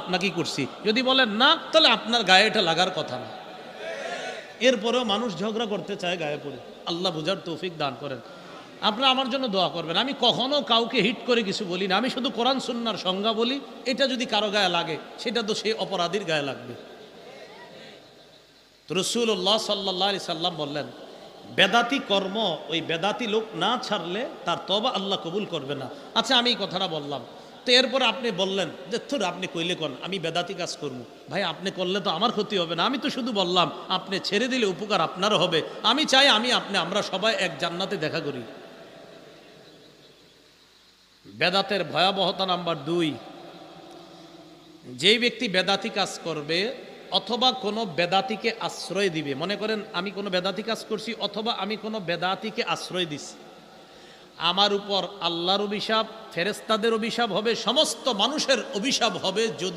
আপনাকেই করছি, যদি বলেন না তাহলে আপনার গায়ে এটা লাগার কথা না। এরপরেও মানুষ ঝগড়া করতে চায় গায়ে পড়ে। আল্লাহ বুঝার তৌফিক দান করেন। আপনারা আমার জন্য দোয়া করবেন। আমি কখনো কাউকে হিট করে কিছু বলি না, আমি শুধু কোরআন সুন্নাহর সংজ্ঞা বলি। এটা যদি কারো গায়ে লাগে সেটা তো সেই অপরাধীর গায়ে লাগবে। তো রাসূলুল্লাহ সাল্লাল্লাহু আলাইহি সাল্লাম বললেন, বেদাতি কর্ম ওই বেদাতি লোক না ছাড়লে তার তওবা আল্লাহ কবুল করবে না। আচ্ছা, আমি এই কথাটা বললাম, তো এরপরে আপনি বললেন যে থুর আপনি কইলে কোন আমি বেদাতি কাজ করবো। ভাই, আপনি করলে তো আমার ক্ষতি হবে না, আমি তো শুধু বললাম আপনি ছেড়ে দিলে উপকার আপনারও হবে। আমি চাই আমরা সবাই এক জান্নাতে দেখা করি। বেদাতের ভয়াবহতা নাম্বার 2, যেই ব্যক্তি বেদাতি কাজ করবে অথবা কোনো বেদাতিকে আশ্রয় দিবে, মনে করেন আমি কোনো বেদাতি কাজ করছি অথবা আমি কোনো বেদাতিকে আশ্রয় দিছি, আমার উপর আল্লাহর অভিশাপ, ফেরেশতাদের অভিশাপ হবে, সমস্ত মানুষের অভিশাপ হবে যদি